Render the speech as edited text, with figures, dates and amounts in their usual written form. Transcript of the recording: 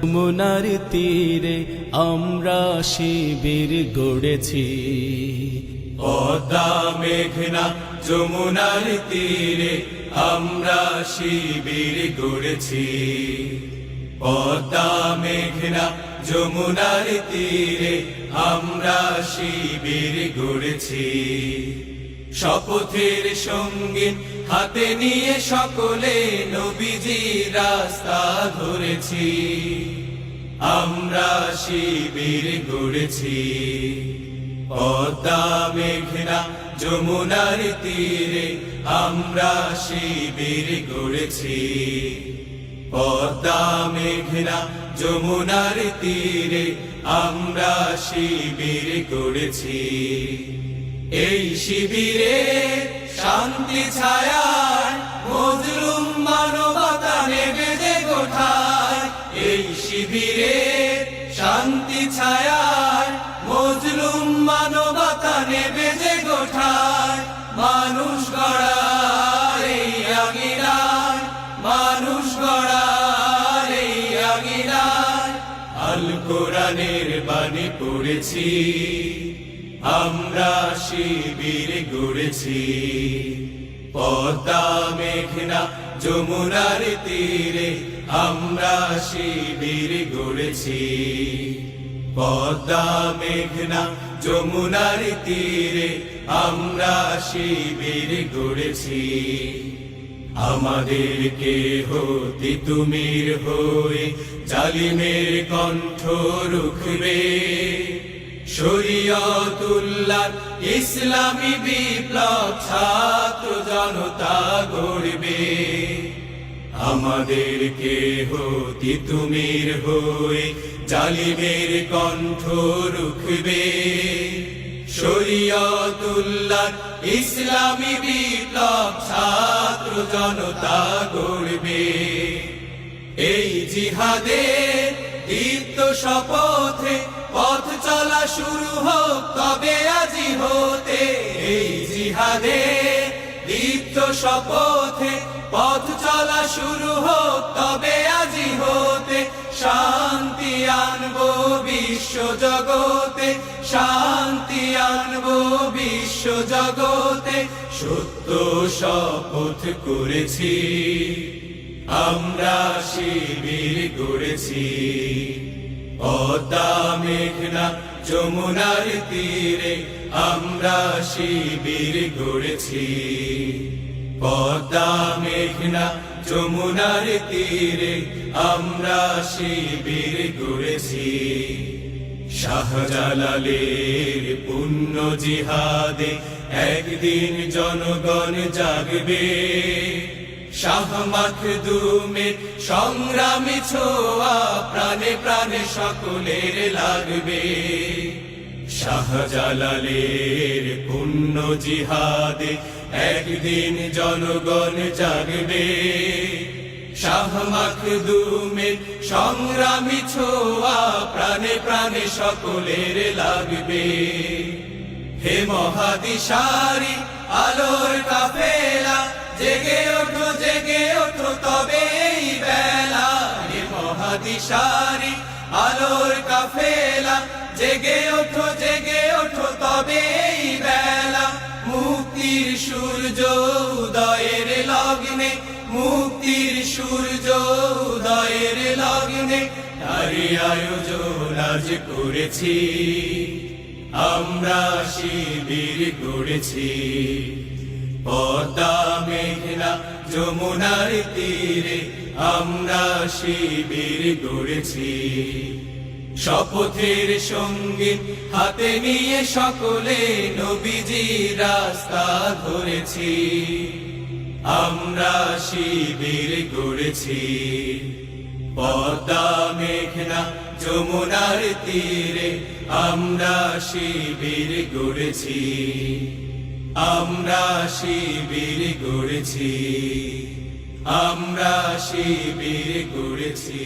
যমুনার তীরে আমরা শিবির গড়েছি, পদ্মা মেঘনা যমুনার তীরে আমরা শিবির গড়েছি। পদ্মা মেঘনা যমুনার তীরে আমরা শিবির গড়েছি। শপথের সঙ্গীত হাতে নিয়ে সকলে নবীজির রাস্তা ধরেছি। আমরা শিবির গড়েছি। পদ্মা মেঘনা যমুনার তীরে আমরা শিবির গড়েছি। পদ্মা মেঘনা যমুনার তীরে আমরা শিবির গড়েছি। এই শিবিরে শান্তি ছায়ায় মজলুম মানবতা নেবে যে কোঠায়। এই শিবিরে শান্তি ছায়ায় মজলুম মানবতা নেবে যে কোঠায়। মানুষ গড়ার এই আঙিনায়, মানুষ গড়ার এই আঙিনায় আল কোরআনের বাণী পড়েছি। আমরা শিবির গড়েছি। পদ্মা মেঘনা যমুনার তীরে আমরা শিবির গড়েছি। পদ্মা মেঘনা যমুনার তীরে আমরা শিবির গড়েছি। আমাদেরকে হতে তুমির হয়ে জালিমের কণ্ঠ রুখবে। শরীয়তুল্লাহ ইসলামী বিপ্লব ছাত্র জনতা গড়বে। আমাদেরকে হতে তুমির হয়ে জালিমের কণ্ঠ রুখবে। শরীয়তুল্লাহ ইসলামী বিপ্লব ছাত্র জনতা গড়বে। এই জিহাদের দীপ্ত শপথে পথ চলা শুরু হোক তবে আজি হতে। এই জিহাদের দীপ্ত শপথে পথ চলা শুরু হোক তবে আজি হতে। শান্তি আনবো বিশ্ব জগতে, শান্তি আনবো বিশ্ব জগতে। সত্য শপথ করেছি, আমরা শিবির গড়েছি। পদ্মা মেঘনা যমুনার তীরে আমরা শিবির গড়েছি। পদ্মা মেঘনা যমুনার তীরে আমরা শিবির গড়েছি। শাহজালালের পুণ্য জিহাদে একদিন জনগণ জাগবে। শাহ মাখদুমের সংগ্রামী ছোঁয়া প্রাণে প্রাণে সকলের লাগবে। শাহজালালের পুণ্য জিহাদে একদিন জনগণ জাগবে। শাহ মাখদুমের সংগ্রামী ছোঁয়া প্রাণে প্রাণে সকলের লাগবে। হে মহাদিশারি আলোর কাফেলা, জেগে ওঠো জেগে ওঠো তবে এই বেলা। হে মহাদিশারি আলোর কাফেলা, জেগে ওঠো জেগে ওঠো তবে এই বেলা। মুক্তির সূর্য উদয়ের লগ্নে, মুক্তির সূর্য উদয়ের লগ্নে তারই আয়োজন আজ করেছি। আমরা শিবির গড়েছি। পদ্মা মেঘনা যমুনার তীরে আমরা শিবির গড়েছি। শপথের সঙ্গীত হাতে নিয়ে সকলে নবীজির রাস্তা ধরেছি। আমরা শিবির গড়েছি। পদ্মা মেঘনা যমুনার তীরে আমরা শিবির গড়েছি। আমরা শিবির গড়েছি। আমরা শিবির গড়েছি।